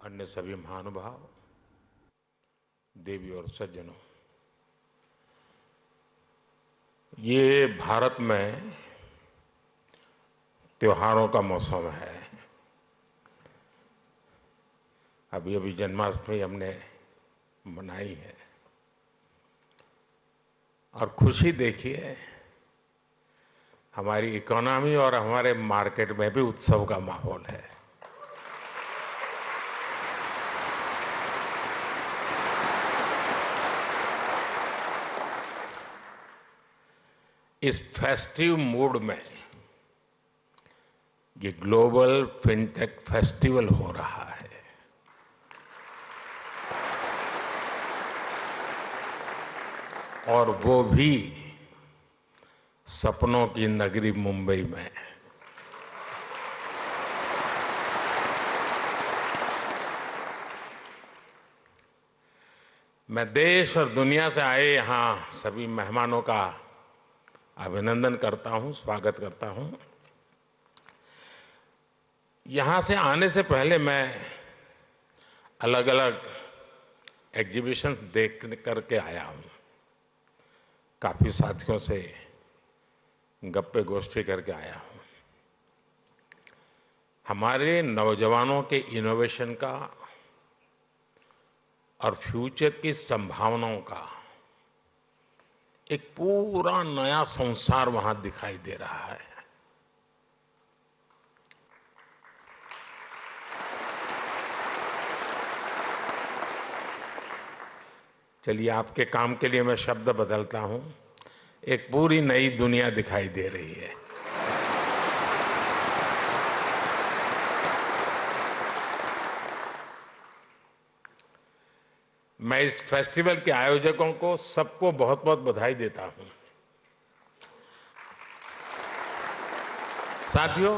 अन्य सभी महानुभाव, देवी और सज्जनों, ये भारत में त्योहारों का मौसम है। अभी अभी जन्माष्टमी हमने मनाई है और खुशी देखिए, हमारी इकोनॉमी और हमारे मार्केट में भी उत्सव का माहौल है। इस फेस्टिव मूड में ये ग्लोबल फिनटेक फेस्टिवल हो रहा है। और वो भी सपनों की नगरी मुंबई में। मैं देश और दुनिया से आए यहाँ सभी मेहमानों का अभिनंदन करता हूँ, स्वागत करता हूँ। यहाँ से आने से पहले मैं अलग अलग एग्जीबिशंस देख करके आया हूँ, काफ़ी साथियों से गप्पे गोष्ठी करके आया हूँ। हमारे नौजवानों के इनोवेशन का और फ्यूचर की संभावनाओं का एक पूरा नया संसार वहां दिखाई दे रहा है। चलिए, आपके काम के लिए मैं शब्द बदलता हूं। एक पूरी नई दुनिया दिखाई दे रही है। मैं इस फेस्टिवल के आयोजकों को सबको बहुत बहुत बधाई देता हूं। साथियों,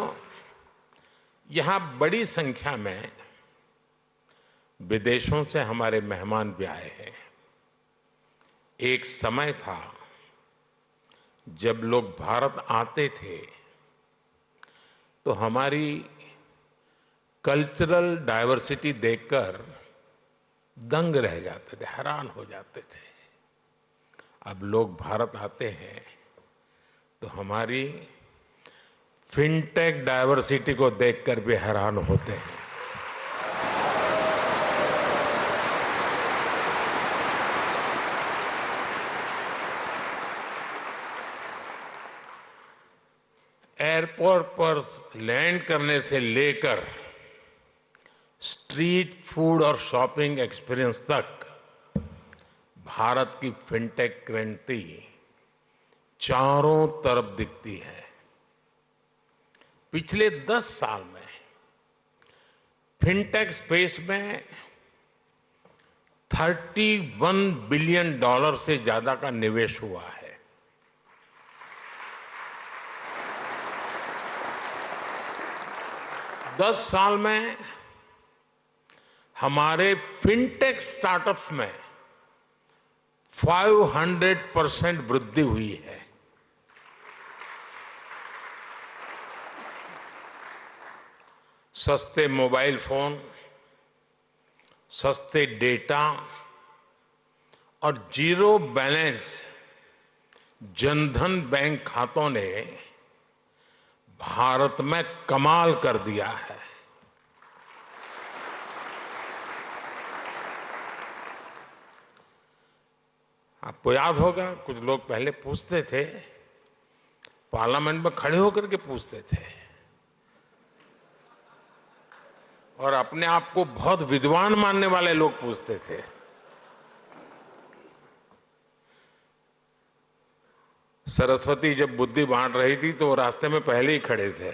यहां बड़ी संख्या में विदेशों से हमारे मेहमान भी आए हैं। एक समय था जब लोग भारत आते थे तो हमारी कल्चरल डाइवर्सिटी देखकर दंग रह जाते थे, हैरान हो जाते थे। अब लोग भारत आते हैं तो हमारी फिनटेक डाइवर्सिटी को देखकर भी हैरान होते हैं। एयरपोर्ट पर लैंड करने से लेकर स्ट्रीट फूड और शॉपिंग एक्सपीरियंस तक भारत की फिनटेक क्रांति चारों तरफ दिखती है। पिछले 10 साल में फिनटेक स्पेस में $31 बिलियन से ज्यादा का निवेश हुआ है। दस साल में हमारे फिनटेक स्टार्टअप्स में 500% वृद्धि हुई है। सस्ते मोबाइल फोन, सस्ते डेटा और जीरो बैलेंस जनधन बैंक खातों ने भारत में कमाल कर दिया है। आपको याद होगा, कुछ लोग पहले पूछते थे, पार्लियामेंट में खड़े होकर के पूछते थे और अपने आप को बहुत विद्वान मानने वाले लोग पूछते थे। सरस्वती जब बुद्धि बांट रही थी तो वो रास्ते में पहले ही खड़े थे।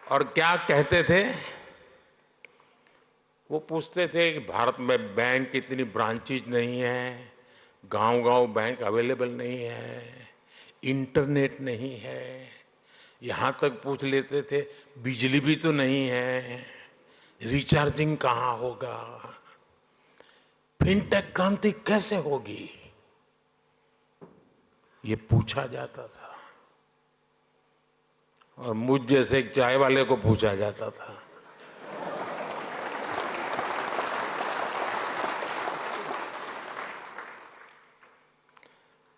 और क्या कहते थे? वो पूछते थे कि भारत में बैंक इतनी ब्रांचेज नहीं है, गांव-गांव बैंक अवेलेबल नहीं है, इंटरनेट नहीं है। यहां तक पूछ लेते थे, बिजली भी तो नहीं है, रिचार्जिंग कहां होगा, फिनटेक क्रांति कैसे होगी? ये पूछा जाता था और मुझ जैसे एक चाय वाले को पूछा जाता था।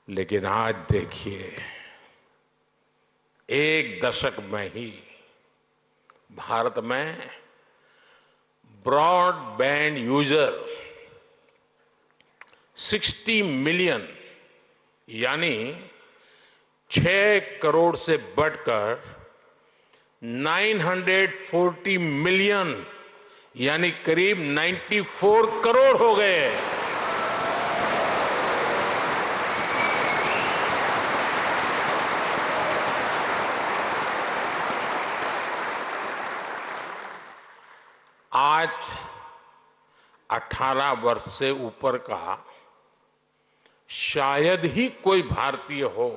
लेकिन आज देखिए, एक दशक में ही भारत में ब्रॉडबैंड यूजर 60 मिलियन यानी 6 करोड़ से बढ़कर 940 मिलियन यानी करीब 94 करोड़ हो गए। आज 18 वर्ष से ऊपर का शायद ही कोई भारतीय हो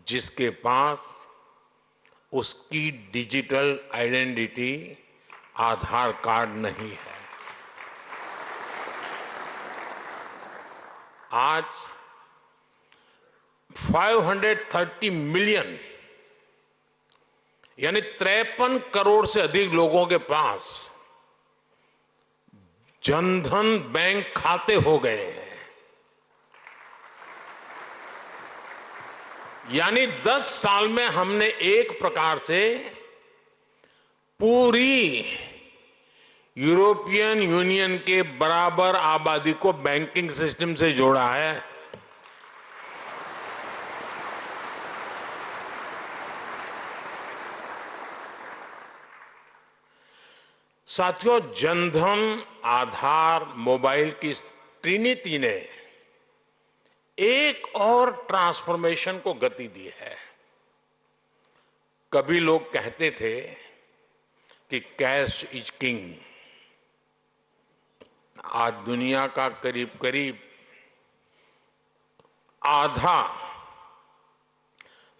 जिसके पास उसकी डिजिटल आइडेंटिटी आधार कार्ड नहीं है। आज 530 मिलियन यानी 53 करोड़ से अधिक लोगों के पास जनधन बैंक खाते हो गए हैं। यानी 10 साल में हमने एक प्रकार से पूरी यूरोपियन यूनियन के बराबर आबादी को बैंकिंग सिस्टम से जोड़ा है। साथियों, जनधन, आधार, मोबाइल की ट्रिनिटी ने एक और ट्रांसफॉर्मेशन को गति दी है। कभी लोग कहते थे कि कैश इज किंग। आज दुनिया का करीब करीब आधा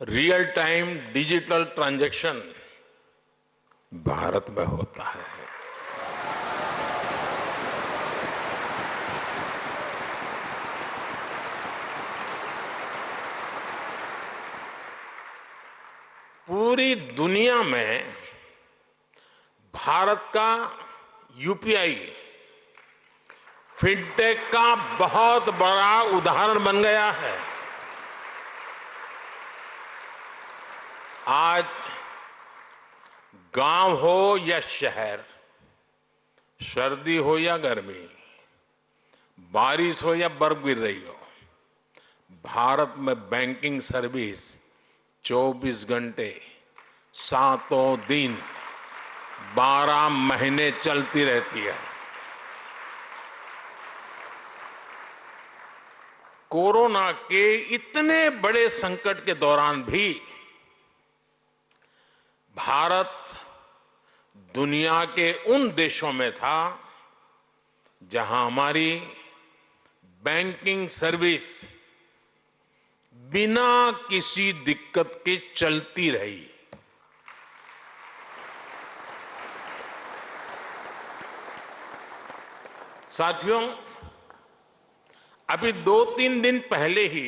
real time digital transaction Bharat में होता है। पूरी दुनिया में भारत का यूपीआई फिनटेक का बहुत बड़ा उदाहरण बन गया है। आज गांव हो या शहर, सर्दी हो या गर्मी, बारिश हो या बर्फ गिर रही हो, भारत में बैंकिंग सर्विस 24 घंटे 7 दिन 12 महीने चलती रहती है। कोरोना के इतने बड़े संकट के दौरान भी भारत दुनिया के उन देशों में था जहां हमारी बैंकिंग सर्विस बिना किसी दिक्कत के चलती रही। साथियों, अभी 2-3 दिन पहले ही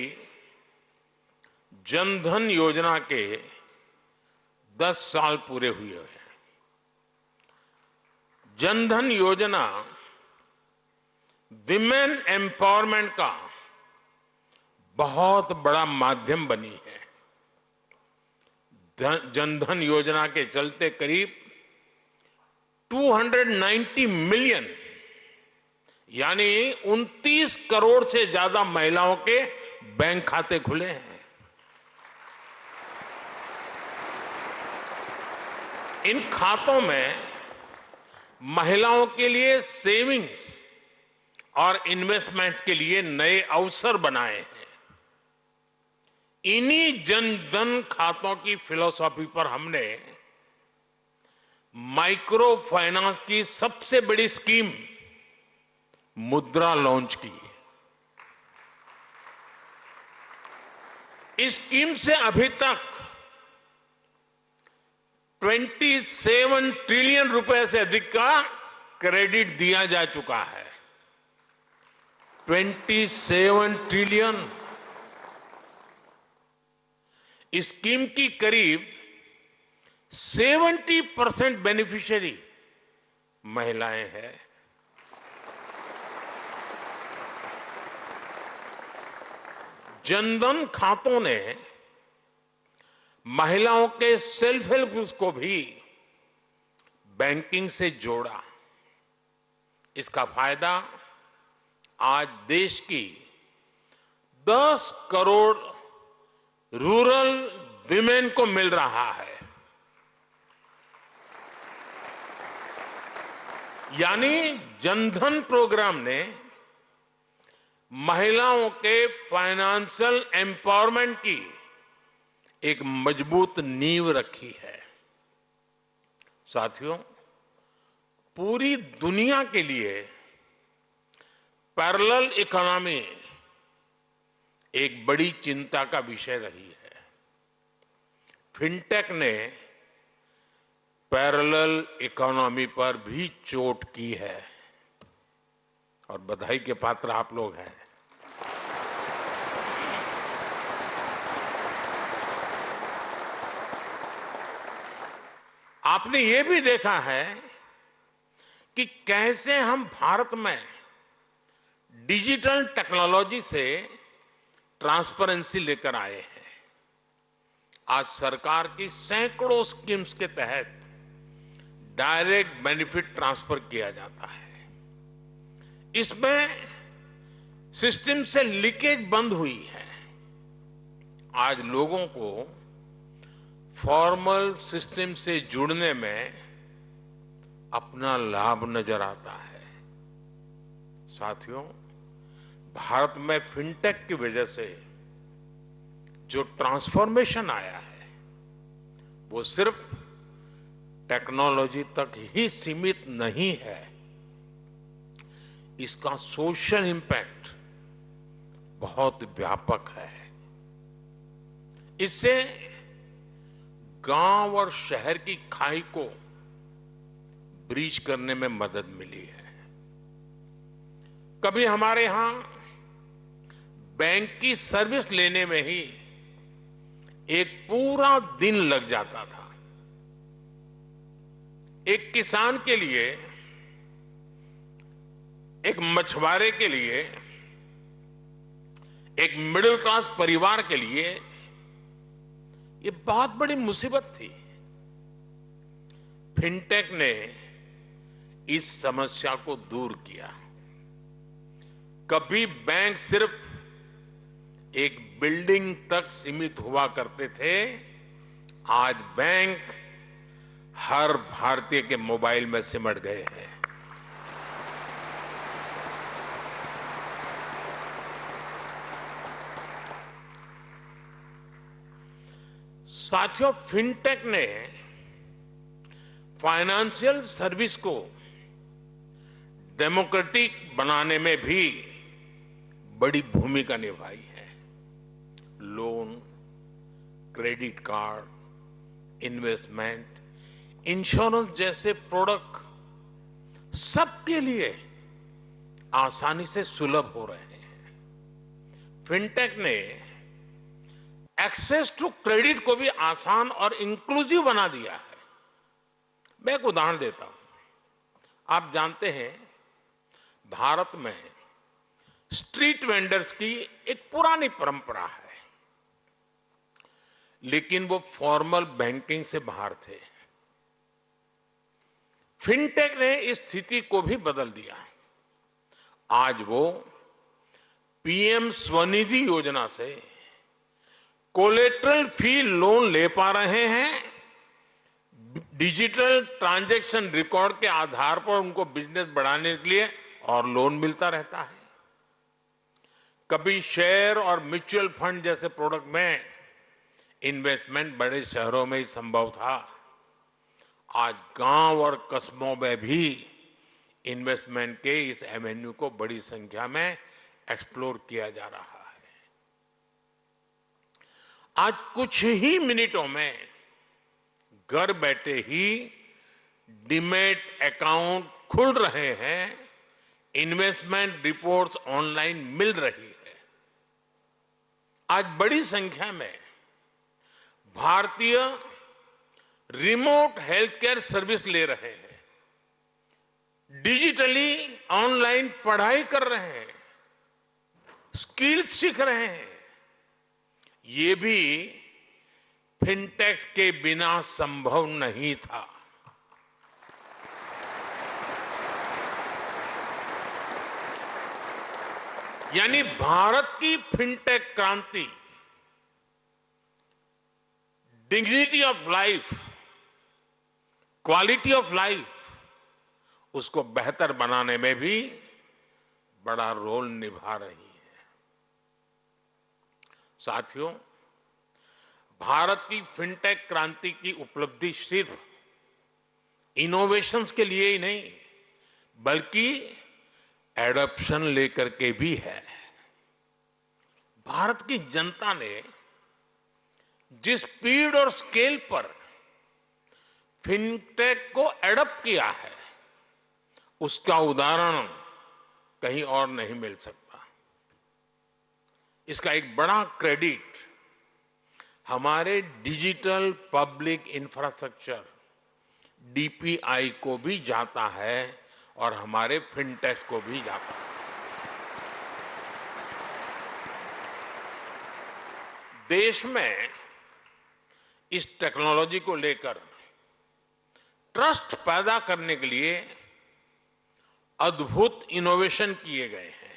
जनधन योजना के 10 साल पूरे हुए हैं। जनधन योजना विमेन एम्पावरमेंट का बहुत बड़ा माध्यम बनी है। जनधन योजना के चलते करीब 290 मिलियन यानी 29 करोड़ से ज्यादा महिलाओं के बैंक खाते खुले हैं। इन खातों में महिलाओं के लिए सेविंग्स और इन्वेस्टमेंट्स के लिए नए अवसर बनाए हैं। इन्हीं जनधन खातों की फिलॉसफी पर हमने माइक्रो फाइनेंस की सबसे बड़ी स्कीम मुद्रा लॉन्च की। इस स्कीम से अभी तक 27 ट्रिलियन रुपए से अधिक का क्रेडिट दिया जा चुका है। 27 ट्रिलियन। इस स्कीम की करीब 70% बेनिफिशियरी महिलाएं हैं। जनधन खातों ने महिलाओं के सेल्फ हेल्प ग्रुप्स को भी बैंकिंग से जोड़ा। इसका फायदा आज देश की 10 करोड़ रूरल विमेन को मिल रहा है। यानी जनधन प्रोग्राम ने महिलाओं के फाइनेंशियल एम्पावरमेंट की एक मजबूत नींव रखी है। साथियों, पूरी दुनिया के लिए पैरेलल इकोनॉमी एक बड़ी चिंता का विषय रही है। फिनटेक ने पैरेलल इकोनॉमी पर भी चोट की है और बधाई के पात्र आप लोग हैं। आपने ये भी देखा है कि कैसे हम भारत में डिजिटल टेक्नोलॉजी से ट्रांसपेरेंसी लेकर आए हैं। आज सरकार की सैकड़ों स्कीम्स के तहत डायरेक्ट बेनिफिट ट्रांसफर किया जाता है। इसमें सिस्टम से लीकेज बंद हुई है। आज लोगों को फॉर्मल सिस्टम से जुड़ने में अपना लाभ नजर आता है। साथियों, भारत में फिनटेक की वजह से जो ट्रांसफॉर्मेशन आया है वो सिर्फ टेक्नोलॉजी तक ही सीमित नहीं है। इसका सोशल इंपैक्ट बहुत व्यापक है। इससे गांव और शहर की खाई को ब्रीच करने में मदद मिली है। कभी हमारे यहां बैंक की सर्विस लेने में ही एक पूरा दिन लग जाता था। एक किसान के लिए, एक मछुआरे के लिए, एक मिडिल क्लास परिवार के लिए ये बहुत बड़ी मुसीबत थी। फिनटेक ने इस समस्या को दूर किया। कभी बैंक सिर्फ एक बिल्डिंग तक सीमित हुआ करते थे, आज बैंक हर भारतीय के मोबाइल में सिमट गए हैं। साथियों, फिनटेक ने फाइनेंशियल सर्विस को डेमोक्रेटिक बनाने में भी बड़ी भूमिका निभाई है। Loan, credit card, investment, insurance जैसे प्रोडक्ट सबके लिए आसानी से सुलभ हो रहे हैं। फिनटेक ने एक्सेस टू क्रेडिट को भी आसान और इंक्लूसिव बना दिया है। मैं एक उदाहरण देता हूं। आप जानते हैं, भारत में स्ट्रीट वेंडर्स की एक पुरानी परंपरा है, लेकिन वो फॉर्मल बैंकिंग से बाहर थे। फिनटेक ने इस स्थिति को भी बदल दिया। आज वो पीएम स्वनिधि योजना से कोलेटरल फ्री लोन ले पा रहे हैं। डिजिटल ट्रांजैक्शन रिकॉर्ड के आधार पर उनको बिजनेस बढ़ाने के लिए और लोन मिलता रहता है। कभी शेयर और म्यूचुअल फंड जैसे प्रोडक्ट में इन्वेस्टमेंट बड़े शहरों में ही संभव था। आज गांव और कस्बों में भी इन्वेस्टमेंट के इस एवेन्यू को बड़ी संख्या में एक्सप्लोर किया जा रहा है। आज कुछ ही मिनटों में घर बैठे ही डीमैट अकाउंट खुल रहे हैं, इन्वेस्टमेंट रिपोर्ट्स ऑनलाइन मिल रही है। आज बड़ी संख्या में भारतीय रिमोट हेल्थ केयर सर्विस ले रहे हैं, डिजिटली ऑनलाइन पढ़ाई कर रहे हैं, स्किल्स सीख रहे हैं। ये भी फिनटेक के बिना संभव नहीं था। यानी भारत की फिनटेक क्रांति dignity of life, quality of life उसको बेहतर बनाने में भी बड़ा रोल निभा रही है। साथियों, भारत की फिनटेक क्रांति की उपलब्धि सिर्फ इनोवेशंस के लिए ही नहीं, बल्कि एडॉप्शन लेकर के भी है। भारत की जनता ने जिस स्पीड और स्केल पर फिनटेक को एडॉप्ट किया है, उसका उदाहरण कहीं और नहीं मिल सकता। इसका एक बड़ा क्रेडिट हमारे डिजिटल पब्लिक इंफ्रास्ट्रक्चर डीपीआई को भी जाता है और हमारे फिनटेक को भी जाता है। देश में इस टेक्नोलॉजी को लेकर ट्रस्ट पैदा करने के लिए अद्भुत इनोवेशन किए गए हैं।